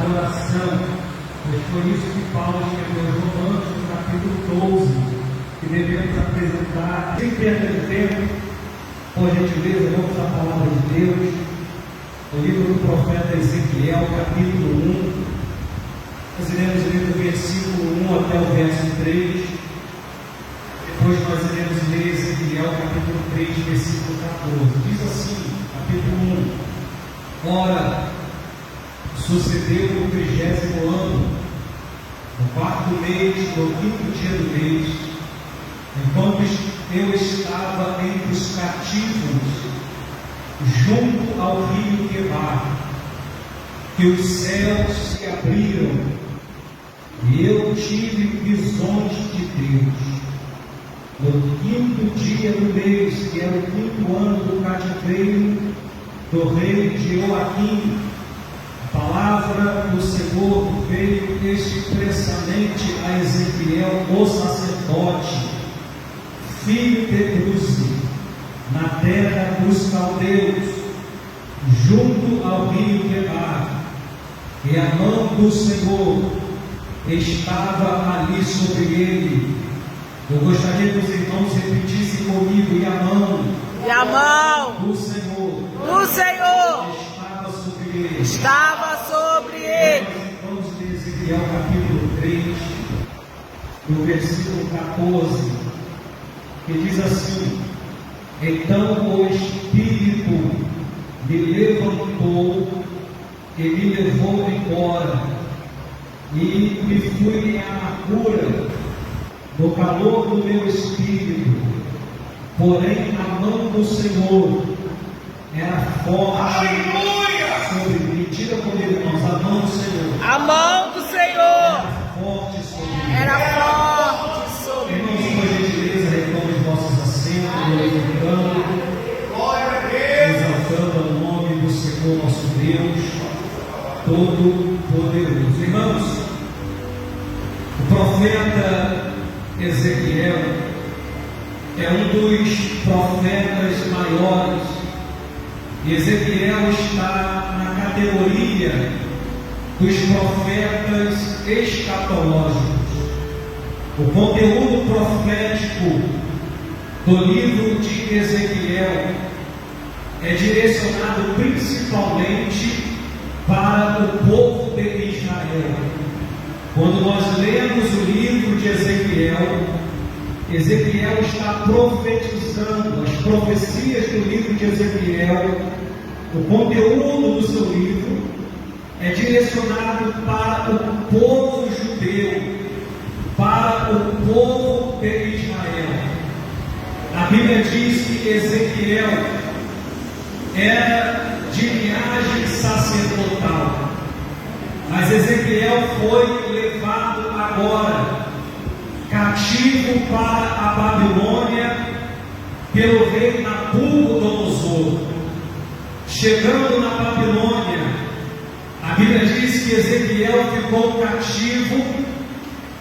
adoração. Mas foi isso que Paulo escreveu em Romanos, no capítulo 12, que devemos apresentar sem perda de tempo. Por gentileza, vamos à palavra de Deus, o livro do profeta Ezequiel, capítulo 1. Nós iremos ler do versículo 1 até o verso 3. Depois nós iremos ler Ezequiel, capítulo 3, versículo 14. Diz assim, capítulo 1: Ora, sucedeu no 30º ano, no 4º mês, no 5º dia do mês, enquanto eu estava entre os cativos, junto ao rio Quebar, que os céus se abriram, e eu tive visões de Deus. No 5º dia do mês, que era o 5º ano do cativeiro do rei Jeoaquim, a palavra do Senhor veio expressamente a Ezequiel, o sacerdote, filho de Uzi, na terra dos caldeus, junto ao rio Quebar, e a mão do Senhor estava ali sobre ele. Eu gostaria que os irmãos repetissem comigo: e a mão do Senhor estava sobre ele. Vamos ler Ezequiel capítulo 3, no versículo 14, que diz assim: Então o Espírito me levantou e me levou embora, e me fui em amargura no calor do meu espírito. Porém a mão do Senhor era forte sobre mim. Diga comigo, irmãos: a mão do Senhor. A mão do Senhor Era forte sobre mim. Irmãos, por gentileza, retomem os vossos assentos, glorificando, exaltando o nome do Senhor nosso Deus Todo-Poderoso. Irmãos, o profeta Ezequiel é um dos profetas maiores, e Ezequiel está na categoria dos profetas escatológicos. O conteúdo profético do livro de Ezequiel é direcionado principalmente para o povo de Israel. Quando nós lemos o livro de Ezequiel, Ezequiel está profetizando as profecias do livro de Ezequiel. O conteúdo do seu livro é direcionado para o povo judeu, para o povo de Israel. A Bíblia diz que Ezequiel era de linhagem sacerdotal, mas Ezequiel foi levado agora cativo para a Babilônia pelo rei Nabucodonosor. Chegando na Babilônia, a Bíblia diz que Ezequiel ficou cativo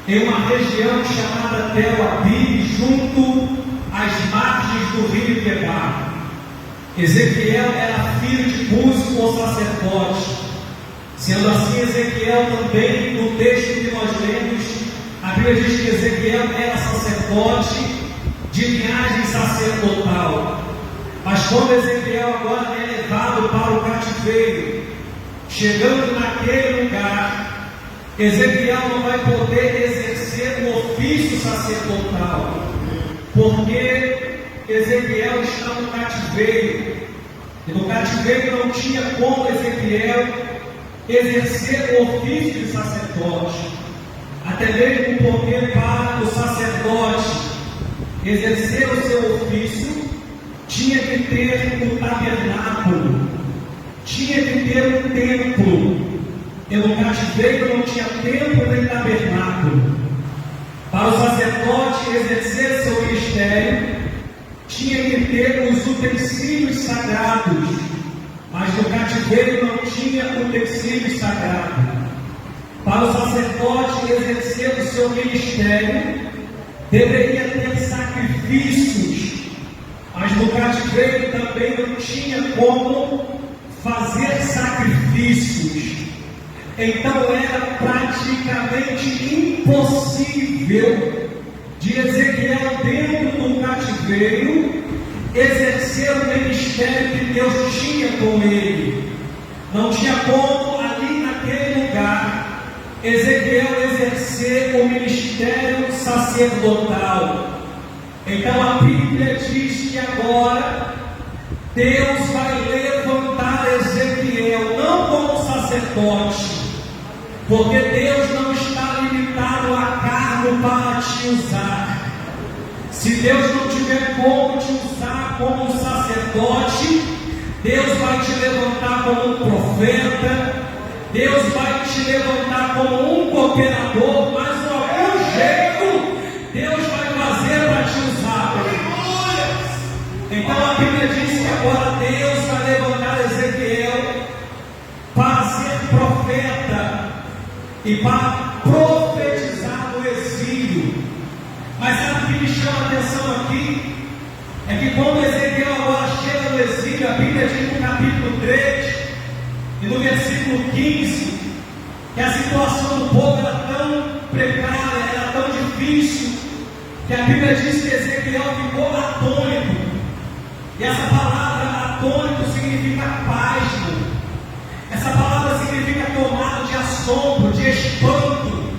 em uma região chamada Tel Abib, junto às margens do rio Quebar. Ezequiel era filho de Buzi, o sacerdote. Sendo assim, Ezequiel também, no texto que nós lemos, a Bíblia diz que Ezequiel era sacerdote de linhagem sacerdotal. Mas quando Ezequiel agora é levado para o cativeiro, chegando naquele lugar, Ezequiel não vai poder exercer o ofício sacerdotal, porque Ezequiel está no cativeiro, e no cativeiro não tinha como Ezequiel exercer o ofício de sacerdote. Até mesmo porque para o sacerdote exercer o seu ofício, tinha que ter um tabernáculo, tinha que ter um templo. E no cativeiro não tinha templo nem tabernáculo. Para o sacerdote exercer seu ministério, tinha que ter os utensílios sagrados, mas no cativeiro não tinha utensílios sagrados. Para o sacerdote exercer o seu ministério, deveria ter sacrifícios, mas no cativeiro também não tinha como fazer sacrifícios. Então era praticamente impossível de Ezequiel, dentro do cativeiro, exercer o ministério que Deus tinha com ele. Não tinha como ali naquele lugar Ezequiel exercer o ministério sacerdotal. Então a Bíblia diz que agora Deus vai levantar Ezequiel não como sacerdote, porque Deus não está limitado a cargo para te usar. Se Deus não tiver como te usar como um sacerdote, Deus vai te levantar como um profeta, Deus vai te levantar como um cooperador, mas de algum jeito Deus vai fazer para te usar. Então a Bíblia diz que agora Deus vai levantar Ezequiel para ser profeta e para profetizar no exílio. Mas sabe o que me chama a atenção aqui? É que quando Ezequiel agora chega no exílio, a Bíblia diz no capítulo 3 e no versículo 15 que a situação do povo era tão precária, era tão difícil, que a Bíblia diz que Ezequiel ficou atônito. E essa palavra atônito significa pasmo. Essa palavra significa tomado de assombro, de espanto.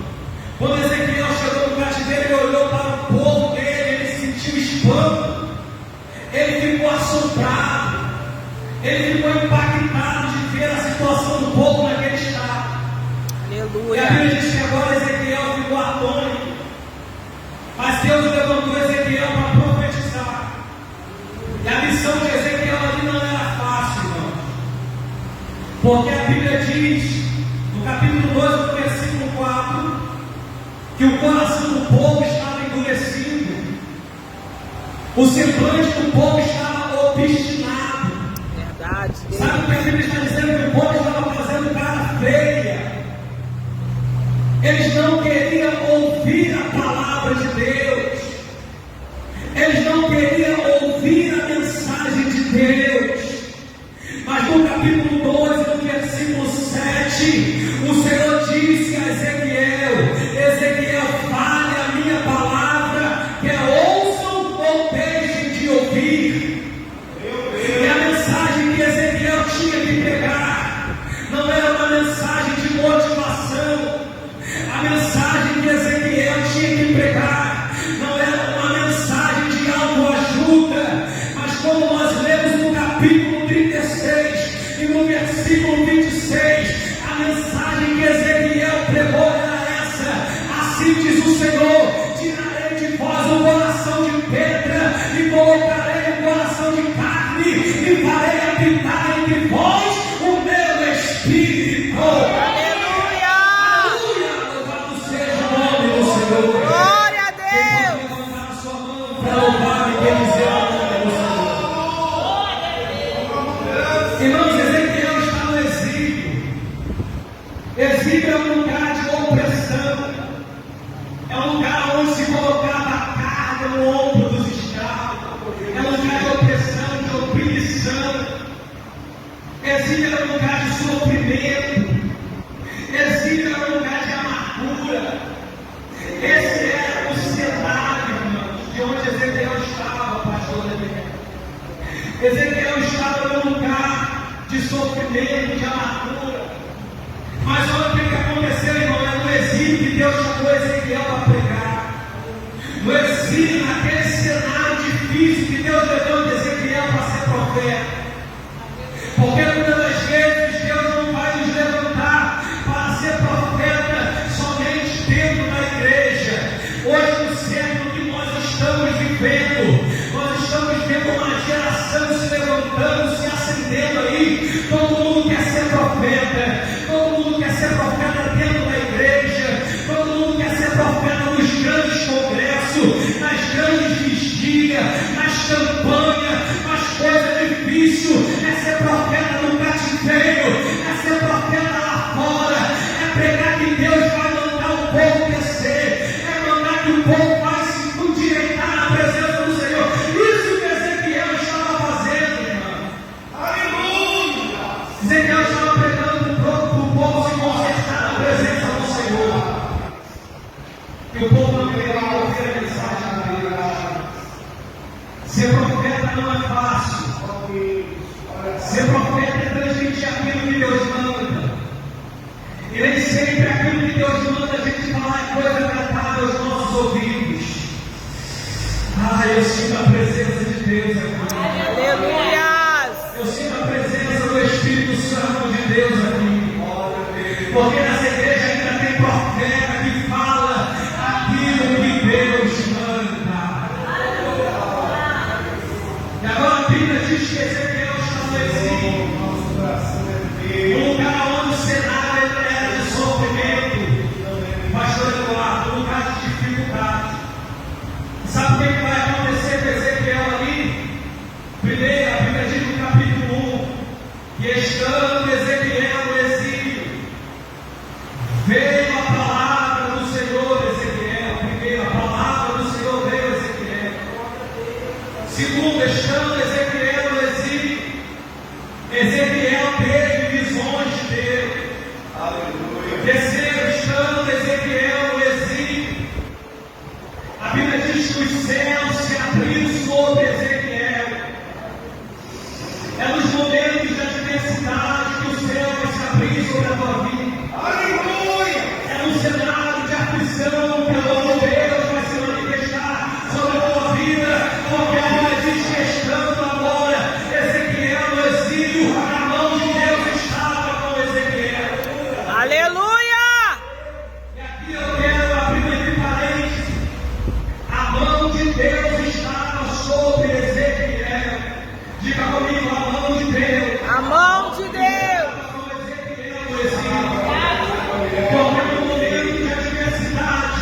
Quando Ezequiel chegou no cativeiro, ele olhou para o povo dele, ele sentiu espanto, ele ficou assombrado, ele ficou impactado de ver a situação do povo naquele estado. Aleluia. E a Bíblia diz que agora Ezequiel ficou atônito, mas Deus levantou Ezequiel para profetizar. E a missão de Ezequiel ali não era fácil, irmão, porque a Bíblia diz no capítulo 2, no versículo 4, que o coração do povo estava endurecido, o semblante do povo estava obstinado. Verdade. Sabe o que a Bíblia está dizendo? Que o povo estava fazendo cara feia. Eles não queriam ouvir a palavra de Deus, eles não queriam ouvir a mensagem de Deus. Mas no capítulo 2, no versículo 7, o Senhor disse a Ezequiel, fale a minha palavra, quer ouçam ou deixem de ouvir. E a mensagem que Ezequiel tinha que pregar não era uma mensagem de motivação. A mensagem que Ezequiel tinha que pregar não era uma mensagem de autoajuda, mas como nós lemos no capítulo 36 e no versículo 26, a mensagem que Ezequiel pregou era essa: assim diz o Senhor, tirarei de vós o coração de pedra e colocarei o coração de carne e farei habitar entre vós o meu Espírito. Aleluia! Aleluia! Louvado seja o nome do Senhor. Glória a Deus! Quem pode levantar a sua mão para louvar e bendizer o nome do Senhor? Irmãos, Ezequiel está no exílio. Exílio é um lugar de opressão. É um lugar onde se colocava a carga no ombro dos escravos. É um lugar de opressão, de opressão. Exílio é um lugar de sofrimento. Exílio é um lugar de amargura. Esse era o cenário, irmãos, de onde Ezequiel estava, pastor Ezequiel. Ezequiel estava num lugar de sofrimento, de amargura. Mas olha o que aconteceu, irmão, é no exílio que Deus chamou Ezequiel para pregar. No exílio, naquele cenário difícil que Deus levou Ezequiel para ser profeta. Porque muitas das vezes Deus não vai nos levantar para ser profeta somente dentro da igreja. Hoje, no século que nós estamos vivendo, nós estamos vendo uma geração se levantando, se acendendo aí. Todo mundo quer ser profeta, todo mundo quer ser profeta dentro da igreja, todo mundo quer ser profeta nos grandes congressos, nas grandes vigílias, nas campanhas, nas coisas difíceis. É ser profeta no cativeiro, é ser profeta lá fora, é pregar que Deus vai mandar o povo crescer, é mandar que o povo vai se endireitar na presença do Senhor. Isso que Ezequiel estava fazendo, irmão. Aleluia! Ezequiel estava pregando para o povo se consertar. Ser profeta não é fácil. Ser profeta é transmitir aquilo que Deus manda. E nem sempre aquilo que Deus manda a gente falar é coisa agradável aos nossos ouvidos. Eu sinto a presença de Deus aqui. Aleluia! Eu sinto a presença do Espírito Santo de Deus aqui. Porque nessa igreja ainda tem profeta que fala aquilo que Deus manda. E agora a Bíblia diz que Ezequiel está no exílio, no lugar onde o cenário era de sofrimento, pastor Eduardo, um lugar de dificuldade. Sabe o que vai acontecer com Ezequiel ali? Primeiro, a Bíblia diz no capítulo 1, que estando Ezequiel no exílio, veio a palavra do Senhor a Ezequiel. Primeiro, a palavra do Senhor veio a Ezequiel. Segundo, estando Ezequiel no exílio, Ezequiel teve visões de Deus. Aleluia. Terceiro, estando Ezequiel no exílio, a Bíblia diz que os céus se abriram sobre Ezequiel. É nos momentos de adversidade que o céu vai se abrir sobre a tua vida. Aleluia! É no cenário de aflição que a mão de Deus vai se manifestar sobre a tua vida. Porque a Bíblia diz que estando agora Ezequiel no exílio, a mão de Deus estava com Ezequiel. Aleluia! E aqui eu quero abrir entre parênteses. A mão de Deus estava sobre Ezequiel. Diga comigo, a mão de Deus. A mão de Deus! Porque no momento de adversidade,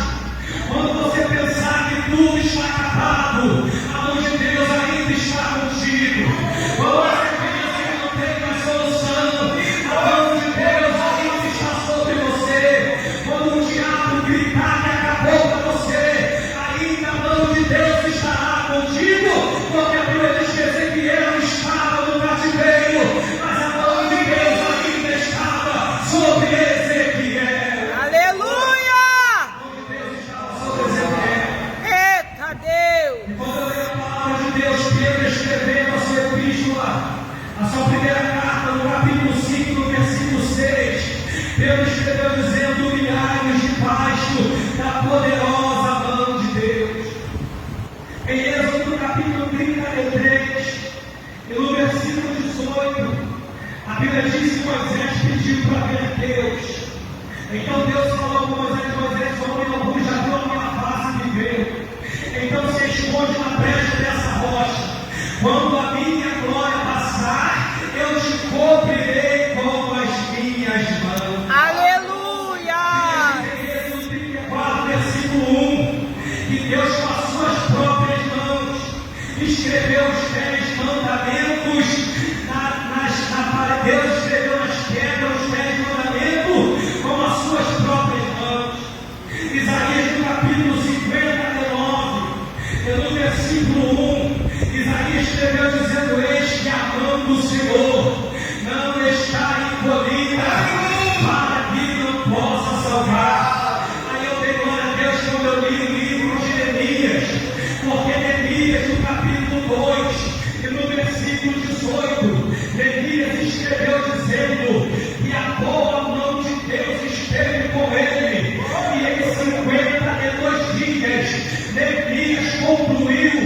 quando você pensar que tudo está acabado, a mão de Deus ainda está contigo. Quando você pensa que não tem mais solução, a mão de Deus ainda está sobre você. Quando o diabo gritar que acabou para você, ainda a mão de Deus estará contigo. Porque a Bíblia diz que Ezequiel estava no cativeiro, mas a mão de Deus ainda estava sobre Ezequiel. Aleluia! A mão de Deus estava sobre Ezequiel. Eita Deus! E quando eu leio a palavra de Deus, Pedro escrevendo a sua epístola, a sua primeira carta, no capítulo 5, no versículo 6, Pedro escreveu dizendo: humilhai-vos debaixo da poderosa mão de Deus. Em Êxodo, no capítulo 33, e no versículo 18, a Bíblia diz que Moisés pediu para ver Deus. Então Deus falou com Moisés: homem algum já viu a minha face e viveu. Então se esconde na brecha dessa rocha. Quando a minha glória passar, eu te cobrirei com as minhas mãos. Aleluia! Êxodo 34, versículo 1, que Deus com as suas próprias mãos escreveu os 10 mandamentos na parede. Deus escreveu nas pedras os 10 mandamentos com as suas próprias mãos. Isaías no capítulo 59, no versículo 1, Isaías escreveu dizendo: eis que a mão do Senhor não está encolhida para que não possa salvar. Aí eu dei glória a Deus quando eu li o livro de Neemias, porque Neemias no capítulo 2 e no versículo 18, Neemias escreveu dizendo que a boa mão de Deus esteve com ele, e em 52 dias Neemias concluiu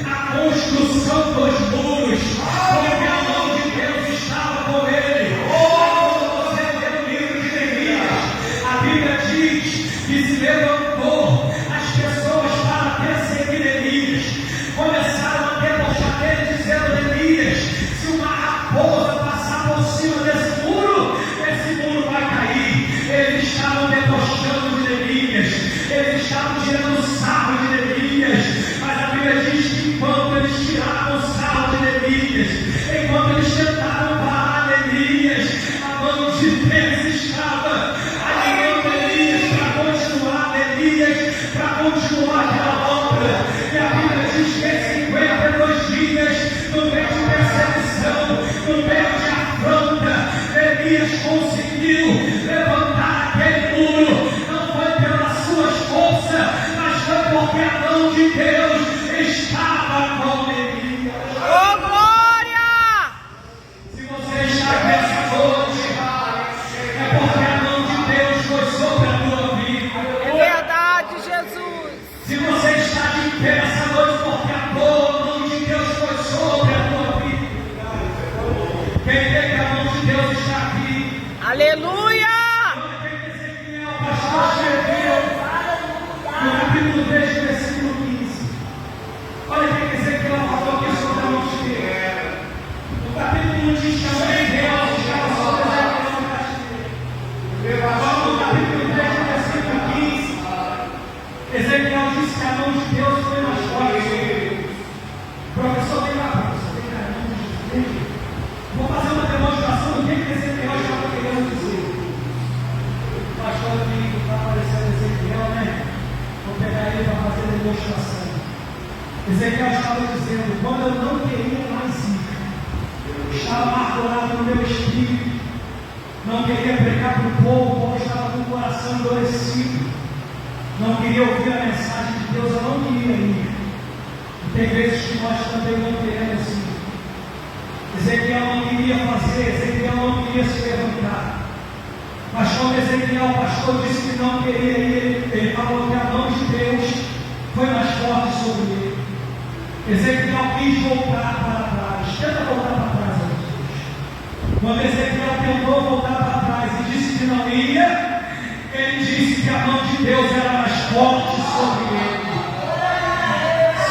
a construção dos muros, porque a mão de Deus estava com ele. Quando você lê o livro de Neemias, a Bíblia diz que se levantou as pessoas para perseguir Neemias. Começaram a debochar dele, dizendo: Neemias, se uma raposa passar por cima desse muro, esse muro vai cair. Eles estavam debochando de Neemias, eles estavam tirando sarro de Neemias, mas a Bíblia diz que enquanto eles tiravam sarro de Neemias, enquanto eles tentaram parar Neemias, a mão de Deus estava animando Neemias para continuar. Neemias a mão de Deus foi mais forte. Professor, vem cá, professor, vem cá, vem cá. Vou fazer uma demonstração do que Ezequiel estava querendo dizer. O pastor amigo está aparecendo Ezequiel, né? Vou pegar ele para fazer a demonstração. Ezequiel estava dizendo: quando eu não queria mais ir, estava amargurado no meu espírito, não queria pregar para o povo, estava com o coração endurecido, não queria ouvir a mensagem de Deus, eu não queria ir. E tem vezes que nós também não queremos ir. Ezequiel não queria fazer, Ezequiel não queria se levantar. Mas quando Ezequiel, o pastor, disse que não queria ir, ele falou que a mão de Deus foi mais forte sobre ele. Ezequiel quis voltar para trás. Tenta voltar para trás, Jesus. Quando Ezequiel tentou voltar para trás e disse que não ia, ele disse que a mão de Deus era mais forte sobre ele.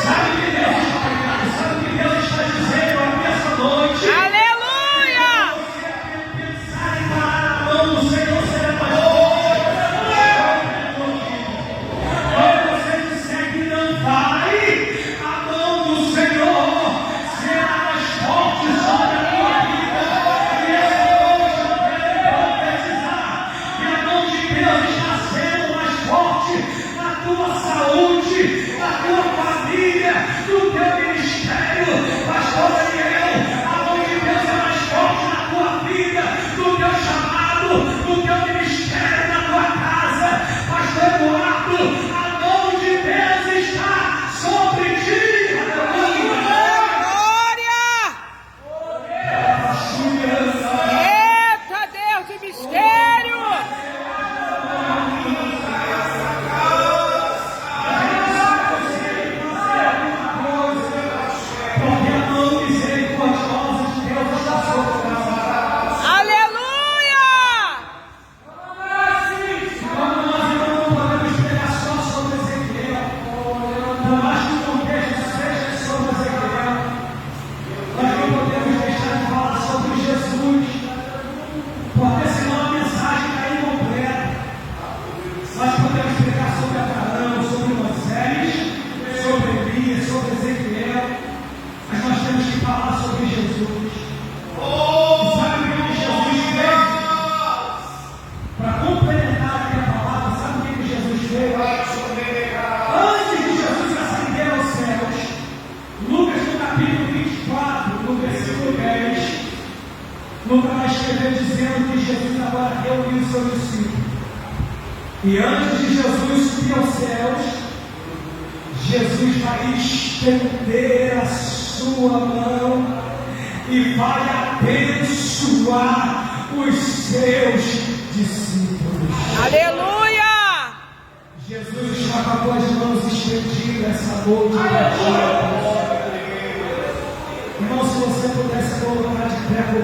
Sabe o que Deus está pregando? Sabe o que Deus está dizendo aqui essa noite? Aleluia! Você pensar em parar a mão do Senhor será mais forte. Quando você disser que não vai, a mão do Senhor será mais forte sobre a tua vida. E essa noite eu quero profetizar que a mão de Deus está sendo mais forte na tua saúde, na tua família, no teu ministério. Pastor Daniel, a mão de Deus é mais forte na tua vida, no teu chamado, no teu ministério, na tua casa. Pastor Eduardo, a mão de Deus está sobre ti. Glória! Eita Deus de mistério! Porque a mão misericordiosa de Deus está sobre nós. Aleluia! Quando nós não podemos pregar só sobre Ezequiel, por mais que o contexto seja sobre Ezequiel, nós não podemos deixar de falar sobre Jesus, porque senão a mensagem está incompleta. Nós podemos pregar sobre Abraão, sobre Moisés, sobre Elias, sobre Ezequiel, mas nós temos que falar sobre Jesus. Sabe o que Jesus fez? Para complementar aqui a palavra, sabe o que Jesus fez? Antes de Jesus ascender aos céus, Lucas no capítulo 24, no versículo 10, Lucas vai escrever dizendo que Jesus agora reuniu os seus discípulos. E antes de Jesus subir aos céus, Jesus vai estender a sua mão e vai abençoar os seus discípulos. Aleluia! Jesus está com as mãos estendidas essa noite. Irmão, se você pudesse colocar de pé.